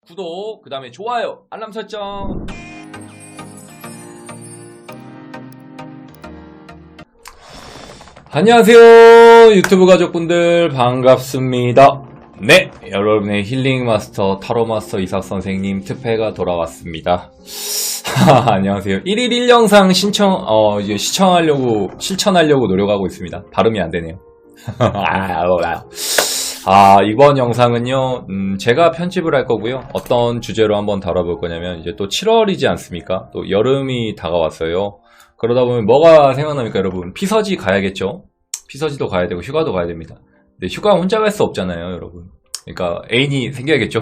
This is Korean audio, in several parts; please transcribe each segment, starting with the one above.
구독, 그 다음에 좋아요, 알람 설정. 안녕하세요 유튜브 가족분들 반갑습니다. 네, 여러분의 힐링 마스터 타로 마스터 이삭 선생님 특패가 돌아왔습니다. 안녕하세요. 1일 1영상 이제 실천하려고 노력하고 있습니다. 발음이 안 되네요. 이번 영상은요, 제가 편집을 할 거고요. 어떤 주제로 한번 다뤄볼 거냐면, 이제 또 7월이지 않습니까? 또 여름이 다가왔어요. 그러다 보면 뭐가 생각납니까, 여러분? 피서지 가야겠죠? 피서지도 가야 되고, 휴가도 가야 됩니다. 근데 휴가 혼자 갈 수 없잖아요, 여러분. 그러니까 애인이 생겨야겠죠?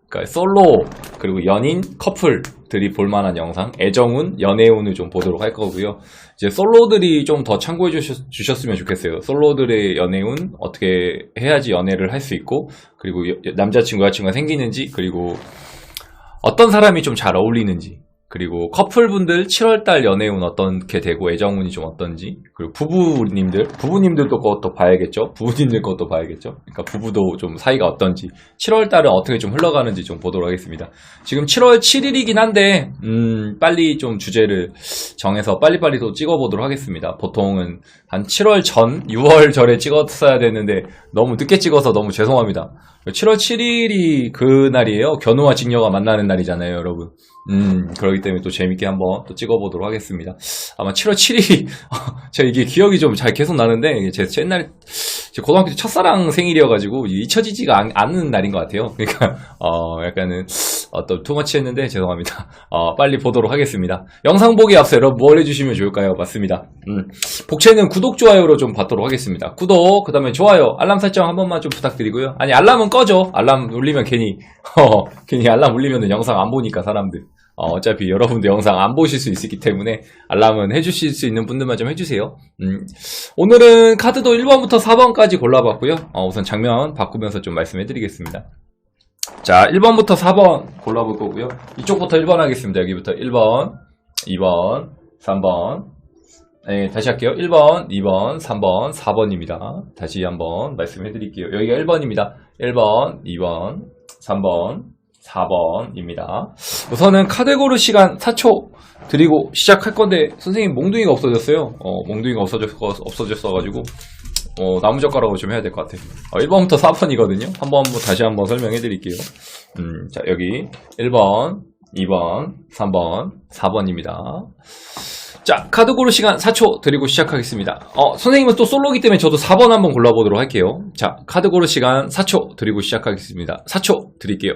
그러니까 솔로, 그리고 연인, 커플들이 볼만한 영상, 애정운, 연애운을 좀 보도록 할 거고요. 이제 솔로들이 좀 더 참고해 주셨으면 좋겠어요. 솔로들의 연애운, 어떻게 해야지 연애를 할 수 있고, 그리고 남자친구, 여자친구가 생기는지, 그리고 어떤 사람이 좀 잘 어울리는지, 그리고 커플분들 7월달 연애운 어떻게 되고 애정운이 좀 어떤지, 그리고 부부님들도 그것도 봐야겠죠. 부부님들 것도 봐야겠죠. 그러니까 부부도 좀 사이가 어떤지, 7월달은 어떻게 좀 흘러가는지 좀 보도록 하겠습니다. 지금 7월 7일이긴 한데 빨리 좀 주제를 정해서 빨리빨리 또 찍어보도록 하겠습니다. 보통은 한 7월 전, 6월 전에 찍었어야 되는데 너무 늦게 찍어서 너무 죄송합니다. 7월 7일이 그날이에요. 견우와 직녀가 만나는 날이잖아요, 여러분. 그렇기 때문에 또 재밌게 한번 또 찍어보도록 하겠습니다. 아마 7월 7일이, 제가 이게 기억이 좀 잘 계속 나는데, 제 옛날에, 제 고등학교 때 첫사랑 생일이어가지고, 잊혀지지가 않는 날인 것 같아요. 그러니까, 약간은, 또 투머치 했는데, 죄송합니다. 빨리 보도록 하겠습니다. 영상 보기에 앞서 여러분 뭘 해주시면 좋을까요? 맞습니다. 복채는 구독, 좋아요로 좀 받도록 하겠습니다. 구독, 그 다음에 좋아요, 알람 설정 한 번만 좀 부탁드리고요. 아니, 알람은 꺼져. 알람 울리면 괜히 알람 울리면 영상 안 보니까 사람들. 어차피 여러분들 영상 안 보실 수 있기 때문에 알람은 해주실 수 있는 분들만 좀 해주세요. 오늘은 카드도 1번부터 4번까지 골라봤고요. 우선 장면 바꾸면서 좀 말씀해드리겠습니다. 자, 1번부터 4번 골라볼 거고요. 이쪽부터 1번 하겠습니다. 여기부터 1번, 2번, 3번. 네, 다시 할게요. 1번, 2번, 3번, 4번입니다. 다시 한번 말씀해드릴게요. 여기가 1번입니다. 1번, 2번, 3번, 4번입니다. 우선은 카드 고를 시간 4초 드리고 시작할 건데, 선생님 몽둥이가 없어졌어요. 몽둥이가 없어졌어가지고, 나무젓가락으로 좀 해야 될 것 같아요. 1번부터 4번이거든요. 한번 다시 한번 설명해 드릴게요. 자, 여기 1번, 2번, 3번, 4번입니다. 자, 카드 고를 시간 4초 드리고 시작하겠습니다. 선생님은 또 솔로기 때문에 저도 4번 한번 골라보도록 할게요. 자, 카드 고를 시간 4초 드리고 시작하겠습니다. 4초 드릴게요.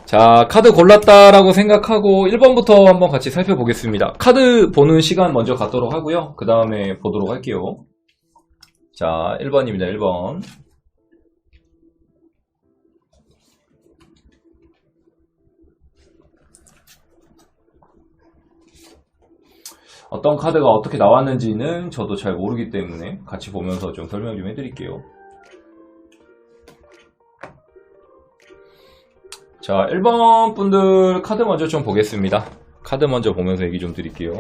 자, 카드 골랐다라고 생각하고 1번부터 한번 같이 살펴보겠습니다. 카드 보는 시간 먼저 갖도록 하고요. 그 다음에 보도록 할게요. 자, 1번입니다. 1번. 어떤 카드가 어떻게 나왔는지는 저도 잘 모르기 때문에 같이 보면서 좀 설명 좀 해드릴게요. 자, 1번 분들 카드 먼저 좀 보겠습니다. 카드 먼저 보면서 얘기 좀 드릴게요.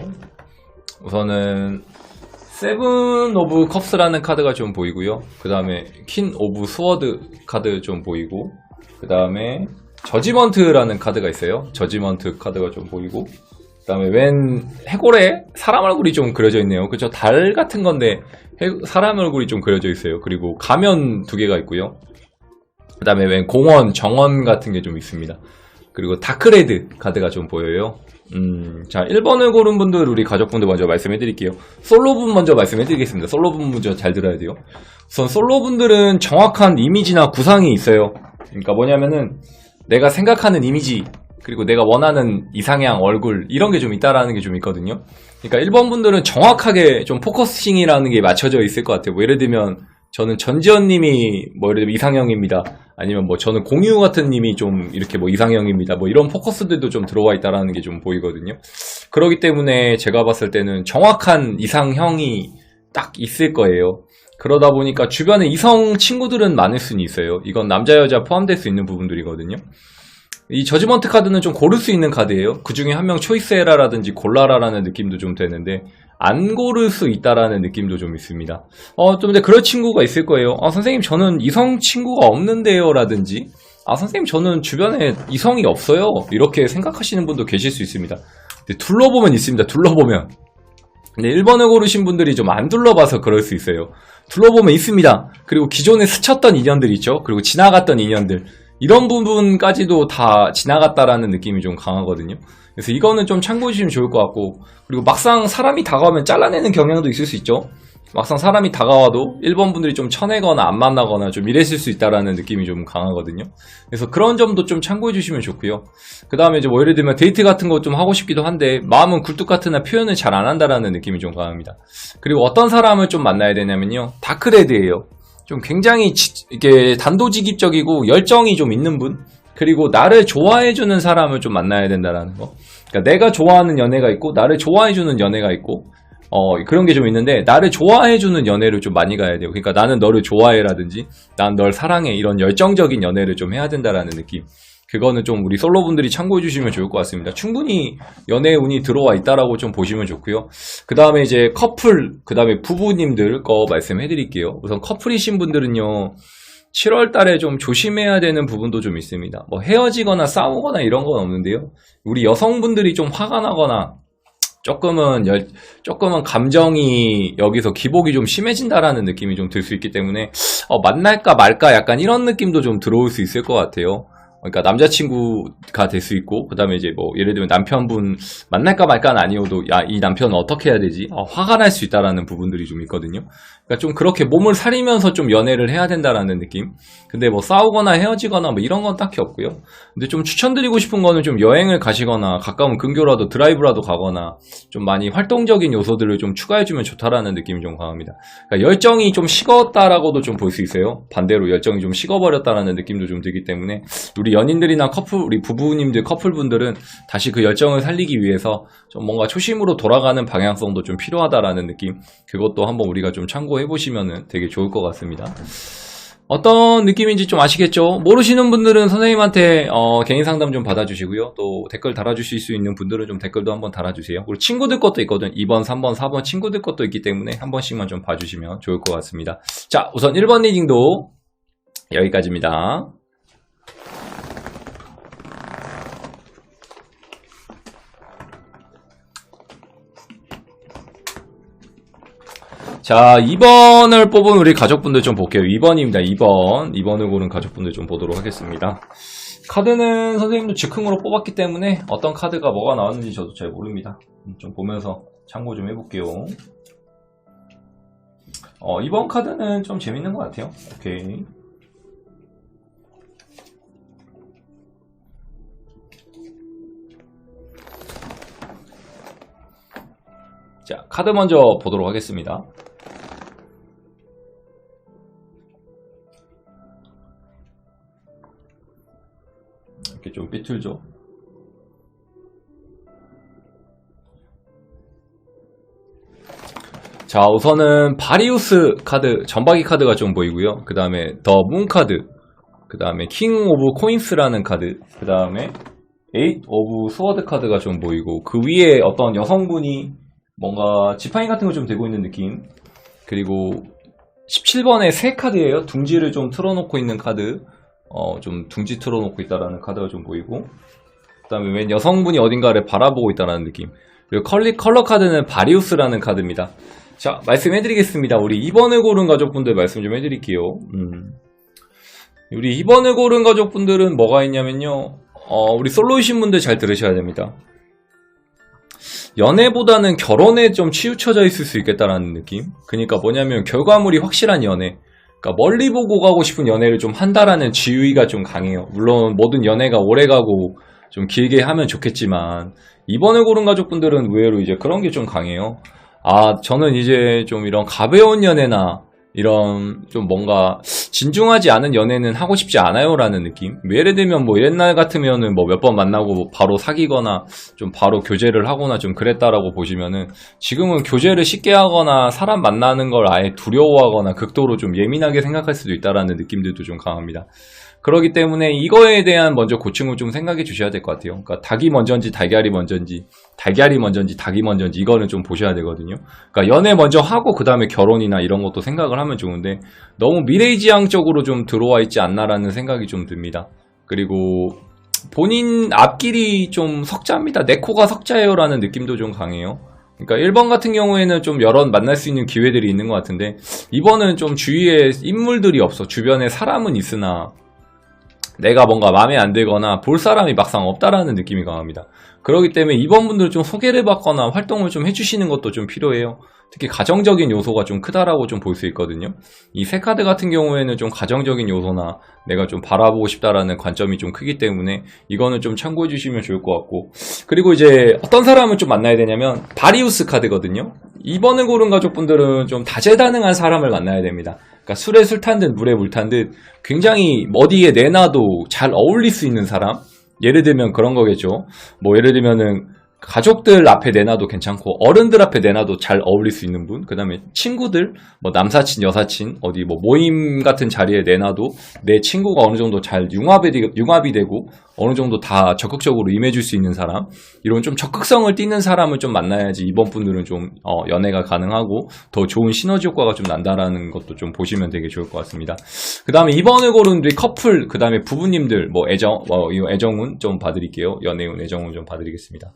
우선은 세븐 오브 컵스라는 카드가 좀 보이고요. 그 다음에 퀸 오브 스워드 카드 좀 보이고, 그 다음에 저지먼트라는 카드가 있어요. 저지먼트 카드가 좀 보이고, 그 다음에 웬 해골에 사람 얼굴이 좀 그려져 있네요. 그죠? 달 같은 건데 사람 얼굴이 좀 그려져 있어요. 그리고 가면 2개가 있고요. 그 다음에 웬 공원, 정원 같은 게 좀 있습니다. 그리고 다크레드 카드가 좀 보여요. 자, 1번을 고른 분들, 우리 가족분들 먼저 말씀해 드릴게요. 솔로분 먼저 말씀해 드리겠습니다. 솔로분 먼저 잘 들어야 돼요. 우선 솔로분들은 정확한 이미지나 구상이 있어요. 그러니까 뭐냐면은 내가 생각하는 이미지, 그리고 내가 원하는 이상향 얼굴, 이런 게 좀 있다라는 게 좀 있거든요. 그러니까 1번 분들은 정확하게 좀 포커싱이라는 게 맞춰져 있을 것 같아요. 뭐 예를 들면 저는 전지현님이 뭐 예를 들면 이상형입니다. 아니면 뭐 저는 공유 같은 님이 좀 이렇게 뭐 이상형입니다. 뭐 이런 포커스들도 좀 들어와 있다라는 게 좀 보이거든요. 그렇기 때문에 제가 봤을 때는 정확한 이상형이 딱 있을 거예요. 그러다 보니까 주변에 이성 친구들은 많을 수는 있어요. 이건 남자 여자 포함될 수 있는 부분들이거든요. 이 저지먼트 카드는 좀 고를 수 있는 카드예요. 그 중에 한 명 초이스해라라든지 골라라라는 느낌도 좀 되는데, 안 고를 수 있다라는 느낌도 좀 있습니다. 좀 근데 그런 친구가 있을 거예요. 선생님 저는 이성 친구가 없는데요 라든지 선생님 저는 주변에 이성이 없어요 이렇게 생각하시는 분도 계실 수 있습니다. 근데 둘러보면 있습니다. 둘러보면. 근데 1번을 고르신 분들이 좀 안 둘러봐서 그럴 수 있어요. 둘러보면 있습니다. 그리고 기존에 스쳤던 인연들 있죠. 그리고 지나갔던 인연들 이런 부분까지도 다 지나갔다라는 느낌이 좀 강하거든요. 그래서 이거는 좀 참고해 주시면 좋을 것 같고, 그리고 막상 사람이 다가오면 잘라내는 경향도 있을 수 있죠. 막상 사람이 다가와도 1번 분들이 좀 쳐내거나 안 만나거나 좀 이랬을 수 있다라는 느낌이 좀 강하거든요. 그래서 그런 점도 좀 참고해 주시면 좋고요. 그 다음에 이제 뭐 예를 들면 데이트 같은 거 좀 하고 싶기도 한데 마음은 굴뚝 같으나 표현을 잘 안 한다라는 느낌이 좀 강합니다. 그리고 어떤 사람을 좀 만나야 되냐면요, 다크레드예요. 좀 굉장히 이게 단도직입적이고 열정이 좀 있는 분, 그리고 나를 좋아해주는 사람을 좀 만나야 된다라는 거. 그러니까 내가 좋아하는 연애가 있고 나를 좋아해주는 연애가 있고 그런 게 좀 있는데, 나를 좋아해주는 연애를 좀 많이 가야 돼요. 그러니까 나는 너를 좋아해라든지 난 널 사랑해 이런 열정적인 연애를 좀 해야 된다라는 느낌. 그거는 좀 우리 솔로분들이 참고해 주시면 좋을 것 같습니다. 충분히 연애 운이 들어와 있다라고 좀 보시면 좋고요. 그 다음에 이제 커플, 그 다음에 부부님들 거 말씀해 드릴게요. 우선 커플이신 분들은요, 7월 달에 좀 조심해야 되는 부분도 좀 있습니다. 뭐 헤어지거나 싸우거나 이런 건 없는데요, 우리 여성분들이 좀 화가 나거나 조금은 감정이 여기서 기복이 좀 심해진다라는 느낌이 좀 들 수 있기 때문에 만날까 말까 약간 이런 느낌도 좀 들어올 수 있을 것 같아요. 그러니까 남자친구가 될 수 있고, 그 다음에 이제 뭐 예를 들면 남편분 만날까 말까는 아니어도 야, 이 남편은 어떻게 해야 되지? 화가 날 수 있다라는 부분들이 좀 있거든요. 그러니까 좀 그렇게 몸을 사리면서 좀 연애를 해야 된다라는 느낌. 근데 뭐 싸우거나 헤어지거나 뭐 이런 건 딱히 없고요. 근데 좀 추천드리고 싶은 거는 좀 여행을 가시거나 가까운 근교라도 드라이브라도 가거나 좀 많이 활동적인 요소들을 좀 추가해주면 좋다라는 느낌이 좀 강합니다. 그러니까 열정이 좀 식었다라고도 좀 볼 수 있어요. 반대로 열정이 좀 식어버렸다라는 느낌도 좀 들기 때문에 우리 연인들이나 커플, 우리 부부님들, 커플분들은 다시 그 열정을 살리기 위해서 좀 뭔가 초심으로 돌아가는 방향성도 좀 필요하다라는 느낌. 그것도 한번 우리가 좀 참고해보시면 되게 좋을 것 같습니다. 어떤 느낌인지 좀 아시겠죠? 모르시는 분들은 선생님한테 개인 상담 좀 받아주시고요. 또 댓글 달아주실 수 있는 분들은 좀 댓글도 한번 달아주세요. 우리 친구들 것도 있거든. 2번, 3번, 4번 친구들 것도 있기 때문에 한 번씩만 좀 봐주시면 좋을 것 같습니다. 자, 우선 1번 리딩도 여기까지입니다. 자, 2번을 뽑은 우리 가족분들 좀 볼게요. 2번입니다. 2번을 고른 가족분들 좀 보도록 하겠습니다. 카드는 선생님도 즉흥으로 뽑았기 때문에 어떤 카드가 뭐가 나왔는지 저도 잘 모릅니다. 좀 보면서 참고 좀 해볼게요. 2번 카드는 좀 재밌는 것 같아요. 오케이. 자, 카드 먼저 보도록 하겠습니다. 이렇게 좀 삐뚤죠. 자, 우선은 바리우스 카드, 전박이 카드가 좀 보이고요. 그 다음에 더 문 카드, 그 다음에 킹 오브 코인스라는 카드, 그 다음에 에잇 오브 스워드 카드가 좀 보이고, 그 위에 어떤 여성분이 뭔가 지팡이 같은 거 좀 들고 있는 느낌. 그리고 17번에 새 카드예요. 둥지를 좀 틀어놓고 있는 카드. 좀 둥지 틀어놓고 있다라는 카드가 좀 보이고, 그 다음에 웬 여성분이 어딘가를 바라보고 있다라는 느낌. 그리고 컬러 카드는 바리우스라는 카드입니다. 자, 말씀해드리겠습니다. 우리 2번을 고른 가족분들 말씀 좀 해드릴게요. 우리 2번을 고른 가족분들은 뭐가 있냐면요, 우리 솔로이신 분들 잘 들으셔야 됩니다. 연애보다는 결혼에 좀 치우쳐져 있을 수 있겠다라는 느낌. 그러니까 뭐냐면 결과물이 확실한 연애. 그러니까 멀리 보고 가고 싶은 연애를 좀 한다라는 지위가 좀 강해요. 물론 모든 연애가 오래 가고 좀 길게 하면 좋겠지만, 이번에 고른 가족분들은 의외로 이제 그런 게 좀 강해요. 저는 이제 좀 이런 가벼운 연애나 이런 좀 뭔가 진중하지 않은 연애는 하고 싶지 않아요 라는 느낌. 예를 들면 뭐 옛날 같으면은 뭐 몇 번 만나고 바로 사귀거나 좀 바로 교제를 하거나 좀 그랬다라고 보시면은, 지금은 교제를 쉽게 하거나 사람 만나는 걸 아예 두려워하거나 극도로 좀 예민하게 생각할 수도 있다라는 느낌들도 좀 강합니다. 그렇기 때문에 이거에 대한 먼저 고충을 좀 생각해 주셔야 될 것 같아요. 그러니까 닭이 먼저인지 달걀이 먼저인지, 달걀이 먼저인지 닭이 먼저인지, 이거는 좀 보셔야 되거든요. 그러니까 연애 먼저 하고 그 다음에 결혼이나 이런 것도 생각을 하면 좋은데, 너무 미래지향적으로 좀 들어와 있지 않나라는 생각이 좀 듭니다. 그리고 본인 앞길이 좀 석자입니다. 내 코가 석자예요라는 느낌도 좀 강해요. 그러니까 1번 같은 경우에는 좀 여러 만날 수 있는 기회들이 있는 것 같은데, 2번은 좀 주위에 인물들이 없어. 주변에 사람은 있으나 내가 뭔가 마음에 안 들거나 볼 사람이 막상 없다라는 느낌이 강합니다. 그렇기 때문에 이번 분들은 좀 소개를 받거나 활동을 좀 해주시는 것도 좀 필요해요. 특히 가정적인 요소가 좀 크다라고 좀 볼 수 있거든요. 이 세 카드 같은 경우에는 좀 가정적인 요소나 내가 좀 바라보고 싶다라는 관점이 좀 크기 때문에 이거는 좀 참고해 주시면 좋을 것 같고, 그리고 이제 어떤 사람을 좀 만나야 되냐면 바리우스 카드거든요. 이번을 고른 가족분들은 좀 다재다능한 사람을 만나야 됩니다. 그러니까 술에 술 탄 듯 물에 물 탄 듯 굉장히 어디에 내놔도 잘 어울릴 수 있는 사람. 예를 들면 그런 거겠죠. 뭐 예를 들면은 가족들 앞에 내놔도 괜찮고 어른들 앞에 내놔도 잘 어울릴 수 있는 분. 그 다음에 친구들, 뭐 남사친, 여사친, 어디 뭐 모임 같은 자리에 내놔도 내 친구가 어느 정도 잘 융합이 되고 어느 정도 다 적극적으로 임해줄 수 있는 사람. 이런 좀 적극성을 띠는 사람을 좀 만나야지 이번 분들은 좀 연애가 가능하고 더 좋은 시너지 효과가 좀 난다라는 것도 좀 보시면 되게 좋을 것 같습니다. 그 다음에 이번을 고른 우리 커플, 그 다음에 부부님들, 뭐 이 애정운 좀 봐드릴게요. 연애운, 애정운 좀 봐드리겠습니다.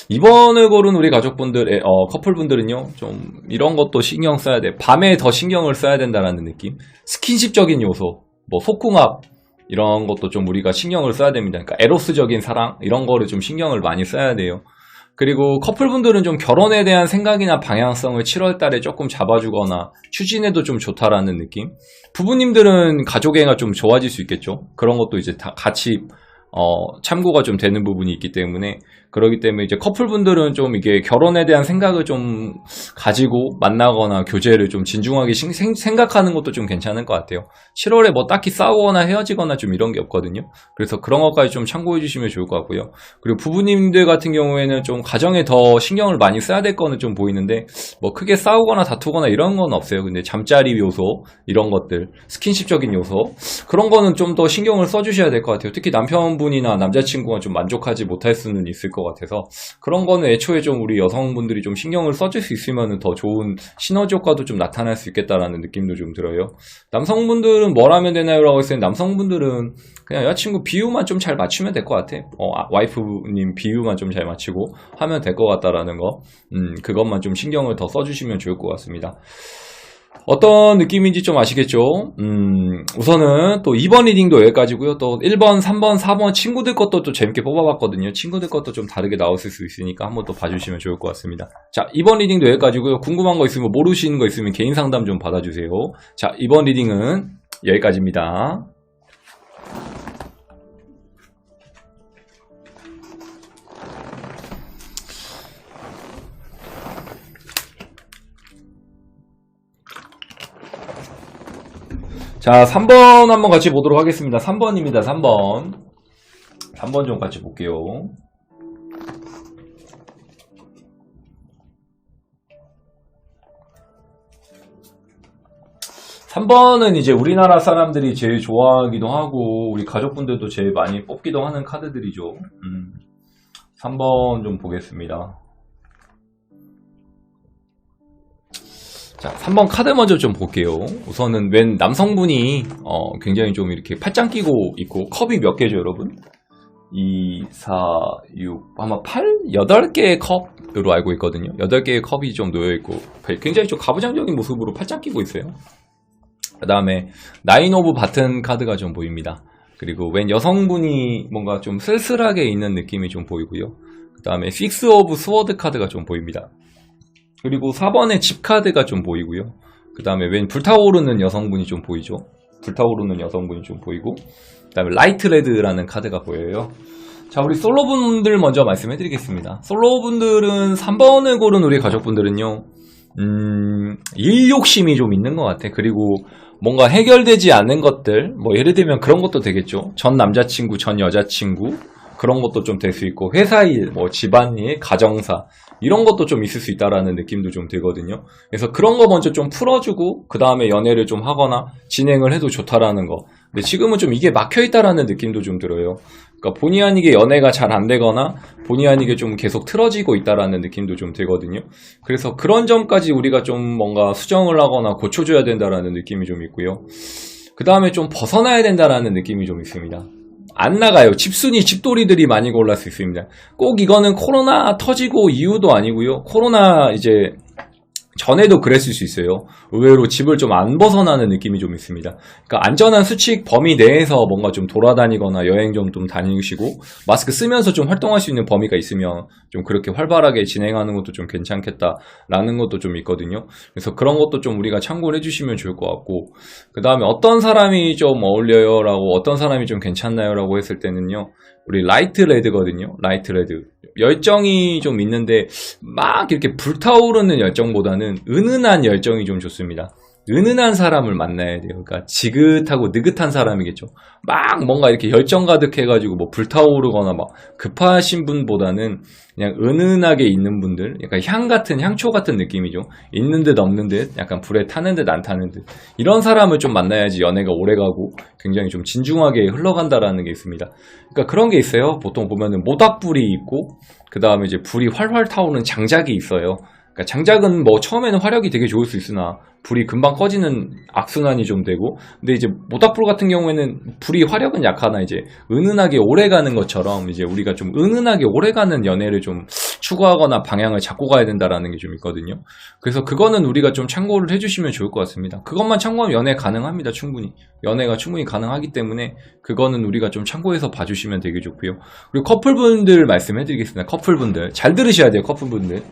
이번을 고른 우리 가족분들, 커플분들은요, 좀 이런 것도 신경 써야 돼. 밤에 더 신경을 써야 된다라는 느낌. 스킨십적인 요소, 뭐 속궁합, 이런 것도 좀 우리가 신경을 써야 됩니다. 그러니까 에로스적인 사랑, 이런 거를 좀 신경을 많이 써야 돼요. 그리고 커플분들은 좀 결혼에 대한 생각이나 방향성을 7월 달에 조금 잡아주거나 추진해도 좀 좋다라는 느낌. 부부님들은 가족애가 좀 좋아질 수 있겠죠. 그런 것도 이제 다 같이 참고가 좀 되는 부분이 있기 때문에, 그렇기 때문에 이제 커플분들은 좀 이게 결혼에 대한 생각을 좀 가지고 만나거나 교제를 좀 진중하게 생각하는 것도 좀 괜찮을 것 같아요. 7월에 뭐 딱히 싸우거나 헤어지거나 좀 이런 게 없거든요. 그래서 그런 것까지 좀 참고해 주시면 좋을 것 같고요. 그리고 부부님들 같은 경우에는 좀 가정에 더 신경을 많이 써야 될 거는 좀 보이는데, 뭐 크게 싸우거나 다투거나 이런 건 없어요. 근데 잠자리 요소, 이런 것들, 스킨십적인 요소, 그런 거는 좀 더 신경을 써주셔야 될 것 같아요. 특히 남편분이나 남자친구가 좀 만족하지 못할 수는 있을 것 같아서, 그런 거는 애초에 좀 우리 여성분들이 좀 신경을 써줄 수 있으면 더 좋은 시너지 효과도 좀 나타날 수 있겠다라는 느낌도 좀 들어요. 남성분들은 뭘 하면 되나요? 라고 했을 때 남성분들은 그냥 여자친구 비유만 좀 잘 맞추면 될 것 같아. 와이프님 비유만 좀 잘 맞추고 하면 될 것 같다라는 거. 그것만 좀 신경을 더 써주시면 좋을 것 같습니다. 어떤 느낌인지 좀 아시겠죠? 우선은 또 2번 리딩도 여기까지고요. 또 1번, 3번, 4번 친구들 것도 또 재밌게 뽑아봤거든요. 친구들 것도 좀 다르게 나왔을 수 있으니까 한번 또 봐주시면 좋을 것 같습니다. 자, 2번 리딩도 여기까지고요. 궁금한 거 있으면, 모르시는 거 있으면 개인 상담 좀 받아주세요. 자, 2번 리딩은 여기까지입니다. 자, 3번 한번 같이 보도록 하겠습니다. 3번입니다. 3번. 3번 좀 같이 볼게요. 3번은 이제 우리나라 사람들이 제일 좋아하기도 하고 우리 가족분들도 제일 많이 뽑기도 하는 카드들이죠. 3번 좀 보겠습니다. 자, 3번 카드 먼저 좀 볼게요. 우선은 웬 남성분이 굉장히 좀 이렇게 팔짱 끼고 있고, 컵이 몇 개죠, 여러분? 2, 4, 6, 아마 8? 8개의 컵으로 알고 있거든요. 8개의 컵이 좀 놓여있고 굉장히 좀 가부장적인 모습으로 팔짱 끼고 있어요. 그 다음에 나인 오브 바튼 카드가 좀 보입니다. 그리고 웬 여성분이 뭔가 좀 쓸쓸하게 있는 느낌이 좀 보이고요. 그 다음에 식스 오브 스워드 카드가 좀 보입니다. 그리고 4번의 집 카드가 좀 보이고요. 그 다음에 웬 불타오르는 여성분이 좀 보이죠. 불타오르는 여성분이 좀 보이고, 그 다음에 라이트 레드라는 카드가 보여요. 자, 우리 솔로분들 먼저 말씀해 드리겠습니다. 솔로분들은 3번을 고른 우리 가족분들은요, 일 욕심이 좀 있는 것 같아. 그리고 뭔가 해결되지 않은 것들, 뭐 예를 들면 그런 것도 되겠죠. 전 남자친구, 전 여자친구, 그런 것도 좀 될 수 있고, 회사 일, 뭐 집안일, 가정사, 이런 것도 좀 있을 수 있다라는 느낌도 좀 들거든요. 그래서 그런 거 먼저 좀 풀어주고, 그 다음에 연애를 좀 하거나, 진행을 해도 좋다라는 거. 근데 지금은 좀 이게 막혀있다라는 느낌도 좀 들어요. 그러니까 본의 아니게 연애가 잘 안 되거나, 본의 아니게 좀 계속 틀어지고 있다라는 느낌도 좀 들거든요. 그래서 그런 점까지 우리가 좀 뭔가 수정을 하거나 고쳐줘야 된다라는 느낌이 좀 있고요. 그 다음에 좀 벗어나야 된다라는 느낌이 좀 있습니다. 안 나가요. 집순이, 집돌이들이 많이 골랄 수 있습니다. 꼭 이거는 코로나 터지고 이유도 아니고요. 코로나 이제 전에도 그랬을 수 있어요. 의외로 집을 좀 안 벗어나는 느낌이 좀 있습니다. 그러니까 안전한 수칙 범위 내에서 뭔가 좀 돌아다니거나 여행 좀 다니시고 마스크 쓰면서 좀 활동할 수 있는 범위가 있으면 좀 그렇게 활발하게 진행하는 것도 좀 괜찮겠다라는 것도 좀 있거든요. 그래서 그런 것도 좀 우리가 참고를 해주시면 좋을 것 같고, 그 다음에 어떤 사람이 좀 어울려요 라고, 어떤 사람이 좀 괜찮나요 라고 했을 때는요, 우리 라이트 레드거든요. 라이트 레드. 열정이 좀 있는데 막 이렇게 불타오르는 열정보다는 은은한 열정이 좀 좋습니다. 은은한 사람을 만나야 돼요. 그러니까 지긋하고 느긋한 사람이겠죠. 막 뭔가 이렇게 열정 가득해가지고 뭐 불타오르거나 막 급하신 분보다는 그냥 은은하게 있는 분들, 약간 향 같은, 향초 같은 느낌이죠. 있는 듯 없는 듯, 약간 불에 타는 듯 안 타는 듯. 이런 사람을 좀 만나야지 연애가 오래가고 굉장히 좀 진중하게 흘러간다라는 게 있습니다. 그러니까 그런 게 있어요. 보통 보면은 모닥불이 있고, 그 다음에 이제 불이 활활 타오르는 장작이 있어요. 그러니까 장작은 뭐 처음에는 화력이 되게 좋을 수 있으나 불이 금방 꺼지는 악순환이 좀 되고, 근데 이제 모닥불 같은 경우에는 불이 화력은 약하나 이제 은은하게 오래가는 것처럼 이제 우리가 좀 은은하게 오래가는 연애를 좀 추구하거나 방향을 잡고 가야 된다라는 게 좀 있거든요. 그래서 그거는 우리가 좀 참고를 해주시면 좋을 것 같습니다. 그것만 참고하면 연애 가능합니다. 충분히 연애가 충분히 가능하기 때문에 그거는 우리가 좀 참고해서 봐주시면 되게 좋고요. 그리고 커플분들 말씀해드리겠습니다. 커플분들 잘 들으셔야 돼요. 커플분들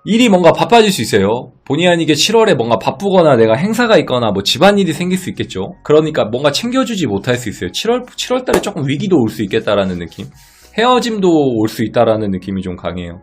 일이 뭔가 바빠질 수 있어요. 본의 아니게 7월에 뭔가 바쁘거나 내가 행사가 있거나 뭐 집안일이 생길 수 있겠죠. 그러니까 뭔가 챙겨주지 못할 수 있어요. 7월 달에 조금 위기도 올 수 있겠다라는 느낌. 헤어짐도 올 수 있다라는 느낌이 좀 강해요.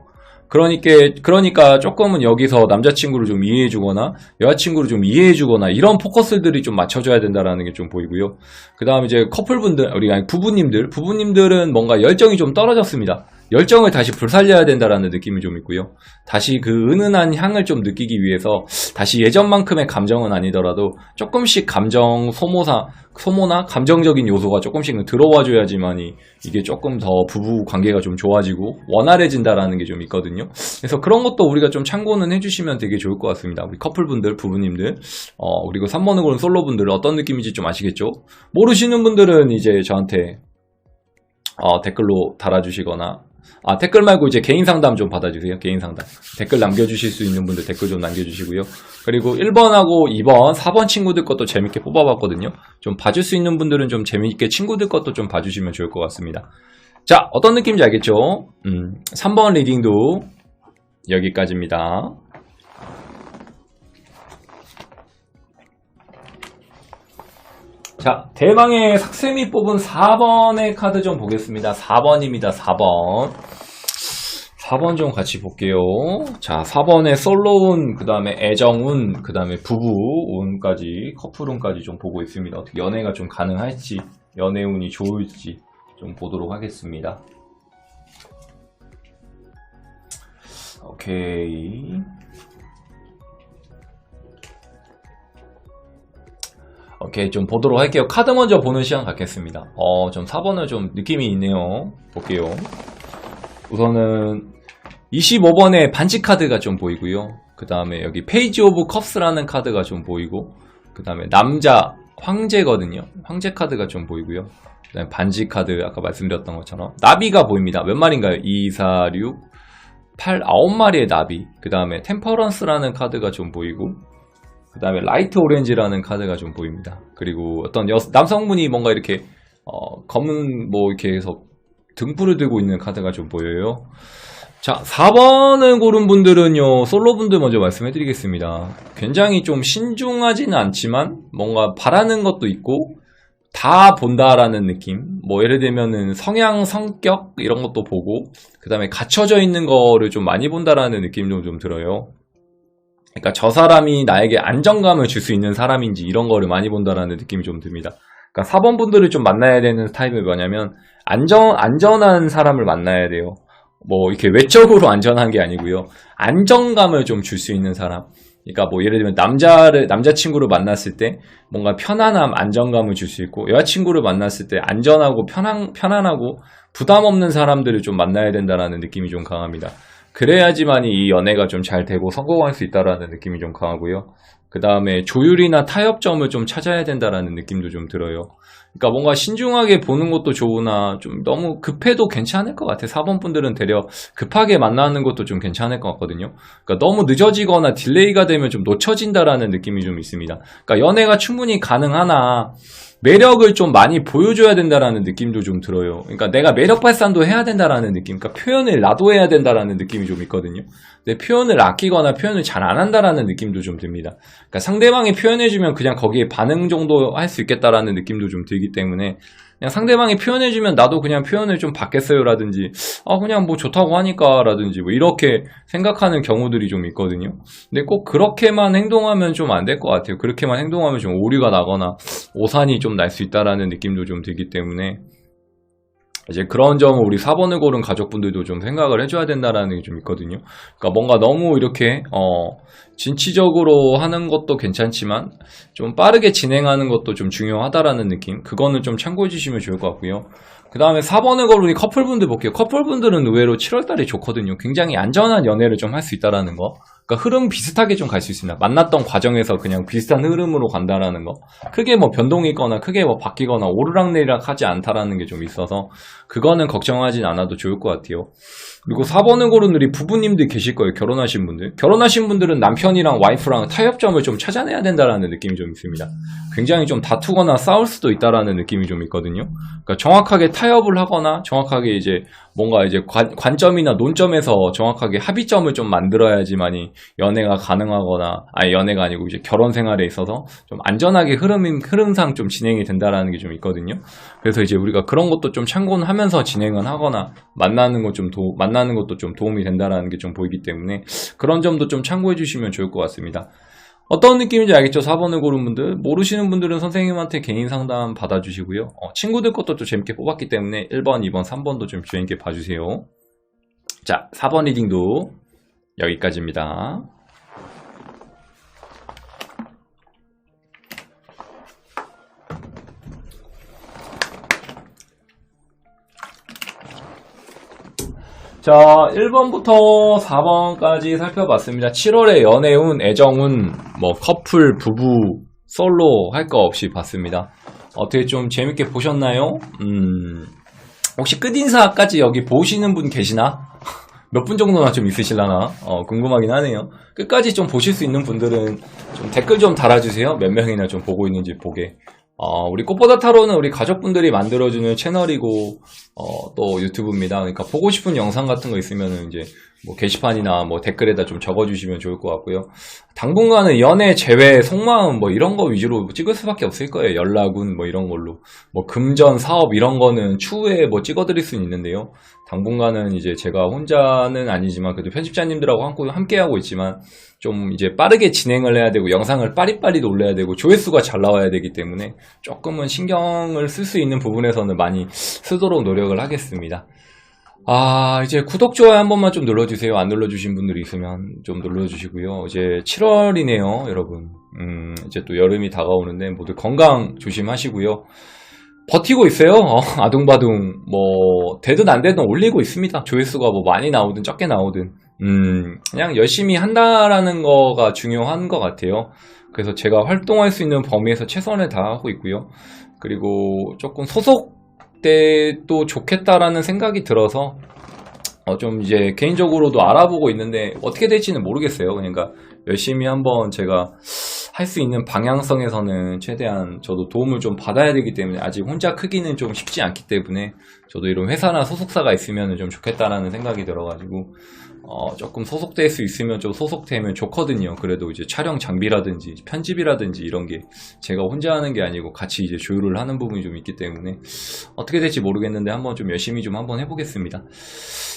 그러니까 조금은 여기서 남자친구를 좀 이해해주거나 여자친구를 좀 이해해주거나 이런 포커스들이 좀 맞춰줘야 된다라는 게 좀 보이고요. 그 다음 이제 커플분들, 아니 부부님들은 뭔가 열정이 좀 떨어졌습니다. 열정을 다시 불살려야 된다라는 느낌이 좀 있고요. 다시 그 은은한 향을 좀 느끼기 위해서 다시 예전만큼의 감정은 아니더라도 조금씩 감정 소모나 감정적인 요소가 조금씩은 들어와줘야지만이 이게 조금 더 부부 관계가 좀 좋아지고 원활해진다라는 게 좀 있거든요. 그래서 그런 것도 우리가 좀 참고는 해주시면 되게 좋을 것 같습니다. 우리 커플분들, 부부님들, 그리고 3번을 고른 솔로분들 어떤 느낌인지 좀 아시겠죠? 모르시는 분들은 이제 저한테 댓글로 달아주시거나, 댓글 말고 이제 개인 상담 좀 받아주세요. 개인 상담. 댓글 남겨주실 수 있는 분들 댓글 좀 남겨주시고요. 그리고 1번하고 2번, 4번 친구들 것도 재밌게 뽑아봤거든요. 좀 봐줄 수 있는 분들은 좀 재밌게 친구들 것도 좀 봐주시면 좋을 것 같습니다. 자, 어떤 느낌인지 알겠죠? 3번 리딩도 여기까지입니다. 자, 대망의 삭쌤이 뽑은 4번의 카드 좀 보겠습니다. 4번입니다. 4번 좀 같이 볼게요. 자, 4번에 솔로운, 그 다음에 애정운, 그 다음에 부부운까지, 커플운까지 좀 보고 있습니다. 어떻게 연애가 좀 가능할지, 연애운이 좋을지 좀 보도록 하겠습니다. 오케이. 오케이, 좀 보도록 할게요. 카드 먼저 보는 시간 갖겠습니다. 좀 4번은 좀 느낌이 있네요. 볼게요. 우선은 25번에 반지 카드가 좀 보이고요. 그 다음에 여기 페이지 오브 컵스라는 카드가 좀 보이고, 그 다음에 남자 황제거든요. 황제 카드가 좀 보이고요. 그 다음에 반지 카드 아까 말씀드렸던 것처럼 나비가 보입니다. 몇 마리인가요? 2, 4, 6, 8, 9마리의 나비. 그 다음에 템퍼런스라는 카드가 좀 보이고, 그 다음에 라이트 오렌지라는 카드가 좀 보입니다. 그리고 어떤 남성분이 뭔가 이렇게 검은 뭐 이렇게 해서 등불을 들고 있는 카드가 좀 보여요. 자, 4번을 고른 분들은요, 솔로분들 먼저 말씀해 드리겠습니다. 굉장히 좀 신중하지는 않지만 뭔가 바라는 것도 있고 다 본다라는 느낌. 뭐 예를 들면은 성향, 성격 이런 것도 보고, 그 다음에 갖춰져 있는 거를 좀 많이 본다라는 느낌도 좀 들어요. 그러니까 저 사람이 나에게 안정감을 줄 수 있는 사람인지 이런 거를 많이 본다라는 느낌이 좀 듭니다. 그러니까 4번 분들을 좀 만나야 되는 타입이 뭐냐면 안전한 사람을 만나야 돼요. 뭐 이렇게 외적으로 안전한 게 아니고요. 안정감을 좀 줄 수 있는 사람. 그러니까 뭐 예를 들면 남자친구를 만났을 때 뭔가 편안함, 안정감을 줄 수 있고 여자친구를 만났을 때 안전하고 편안하고 부담 없는 사람들을 좀 만나야 된다라는 느낌이 좀 강합니다. 그래야지만이 이 연애가 좀 잘 되고 성공할 수 있다라는 느낌이 좀 강하고요. 그 다음에 조율이나 타협점을 좀 찾아야 된다라는 느낌도 좀 들어요. 그러니까 뭔가 신중하게 보는 것도 좋으나 좀 너무 급해도 괜찮을 것 같아요. 4번 분들은 되려 급하게 만나는 것도 좀 괜찮을 것 같거든요. 그러니까 너무 늦어지거나 딜레이가 되면 좀 놓쳐진다라는 느낌이 좀 있습니다. 그러니까 연애가 충분히 가능하나 매력을 좀 많이 보여줘야 된다라는 느낌도 좀 들어요. 그러니까 내가 매력 발산도 해야 된다라는 느낌, 그러니까 표현을 나도 해야 된다라는 느낌이 좀 있거든요. 근데 표현을 아끼거나 표현을 잘 안 한다라는 느낌도 좀 듭니다. 그러니까 상대방이 표현해주면 그냥 거기에 반응 정도 할 수 있겠다라는 느낌도 좀 들기 때문에 그냥 상대방이 표현해주면 나도 그냥 표현을 좀 받겠어요라든지 그냥 뭐 좋다고 하니까라든지 뭐 이렇게 생각하는 경우들이 좀 있거든요. 근데 꼭 그렇게만 행동하면 좀 안 될 것 같아요. 그렇게만 행동하면 좀 오류가 나거나 오산이 좀 날 수 있다라는 느낌도 좀 들기 때문에 이제 그런 점을 우리 4번을 고른 가족분들도 좀 생각을 해줘야 된다라는 게 좀 있거든요. 그러니까 뭔가 너무 이렇게 진취적으로 하는 것도 괜찮지만 좀 빠르게 진행하는 것도 좀 중요하다라는 느낌, 그거는 좀 참고해 주시면 좋을 것 같고요. 그 다음에 4번을 고른 커플분들 볼게요. 커플분들은 의외로 7월달이 좋거든요. 굉장히 안전한 연애를 좀 할 수 있다라는 거. 그러니까 흐름 비슷하게 좀 갈 수 있습니다. 만났던 과정에서 그냥 비슷한 흐름으로 간다라는 거. 크게 뭐 변동이 있거나 크게 뭐 바뀌거나 오르락내리락 하지 않다라는 게 좀 있어서 그거는 걱정하진 않아도 좋을 것 같아요. 그리고 4번을 고른 우리 부부님들 계실 거예요. 결혼하신 분들. 결혼하신 분들은 남편이랑 와이프랑 타협점을 좀 찾아내야 된다라는 느낌이 좀 있습니다. 굉장히 좀 다투거나 싸울 수도 있다라는 느낌이 좀 있거든요. 그러니까 정확하게 타협을 하거나 정확하게 이제 뭔가 이제 관점이나 논점에서 정확하게 합의점을 좀 만들어야지만이 연애가 가능하거나, 아니 연애가 아니고 이제 결혼 생활에 있어서 좀 안전하게 흐름상 좀 진행이 된다라는 게 좀 있거든요. 그래서 이제 우리가 그런 것도 좀 참고는 하면서 진행을 하거나 만나는 것도 좀 도움이 된다라는 게 좀 보이기 때문에 그런 점도 좀 참고해 주시면 좋을 것 같습니다. 어떤 느낌인지 알겠죠? 4번을 고른 분들. 모르시는 분들은 선생님한테 개인 상담 받아주시고요. 친구들 것도 좀 재밌게 뽑았기 때문에 1번, 2번, 3번도 좀 재밌게 봐주세요. 자, 4번 리딩도 여기까지입니다. 자, 1번부터 4번까지 살펴봤습니다. 7월의 연애운, 애정운, 뭐 커플, 부부, 솔로 할 거 없이 봤습니다. 어떻게 좀 재밌게 보셨나요? 혹시 끝인사까지 여기 보시는 분 계시나? 몇 분 정도나 좀 있으실라나? 궁금하긴 하네요. 끝까지 좀 보실 수 있는 분들은 좀 댓글 좀 달아주세요. 몇 명이나 좀 보고 있는지 보게. 우리 꽃보다 타로는 우리 가족분들이 만들어주는 채널이고, 또 유튜브입니다. 그러니까 보고 싶은 영상 같은 거 있으면은 이제 뭐 게시판이나 뭐 댓글에다 좀 적어주시면 좋을 것 같고요. 당분간은 연애, 재회, 속마음 뭐 이런 거 위주로 찍을 수밖에 없을 거예요. 연락운 뭐 이런 걸로. 뭐 금전, 사업 이런 거는 추후에 뭐 찍어드릴 수는 있는데요. 당분간은 이제 제가 혼자는 아니지만 그래도 편집자님들하고 함께 하고 있지만 좀 이제 빠르게 진행을 해야 되고 영상을 빠리빠리 올려야 되고 조회수가 잘 나와야 되기 때문에 조금은 신경을 쓸 수 있는 부분에서는 많이 쓰도록 노력을 하겠습니다. 이제 구독, 좋아요 한 번만 좀 눌러주세요. 안 눌러주신 분들이 있으면 좀 눌러주시고요. 이제 7월이네요, 여러분. 이제 또 여름이 다가오는데 모두 건강 조심하시고요. 버티고 있어요. 아둥바둥 뭐 되든 안 되든 올리고 있습니다. 조회수가 뭐 많이 나오든 적게 나오든 그냥 열심히 한다라는 거가 중요한 것 같아요. 그래서 제가 활동할 수 있는 범위에서 최선을 다하고 있고요. 그리고 조금 소속돼도 좋겠다라는 생각이 들어서 좀 이제 개인적으로도 알아보고 있는데 어떻게 될지는 모르겠어요. 그러니까 열심히 한번 제가 할 수 있는 방향성에서는 최대한 저도 도움을 좀 받아야 되기 때문에 아직 혼자 크기는 좀 쉽지 않기 때문에 저도 이런 회사나 소속사가 있으면 좀 좋겠다라는 생각이 들어가지고 조금 소속될 수 있으면 좀 소속되면 좋거든요. 그래도 이제 촬영 장비라든지 편집이라든지 이런 게 제가 혼자 하는 게 아니고 같이 이제 조율을 하는 부분이 좀 있기 때문에 어떻게 될지 모르겠는데 한번 좀 열심히 좀 한번 해보겠습니다.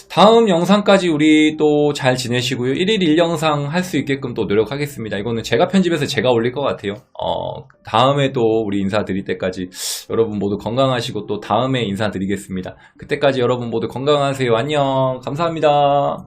다음 영상까지 우리 또 잘 지내시고요. 1일 1영상 할 수 있게끔 또 노력하겠습니다. 이거는 제가 편집해서 제가 올릴 것 같아요. 다음에 또 우리 인사드릴 때까지 여러분 모두 건강하시고 또 다음에 인사드리겠습니다. 그때까지 여러분 모두 건강하세요. 안녕. 감사합니다.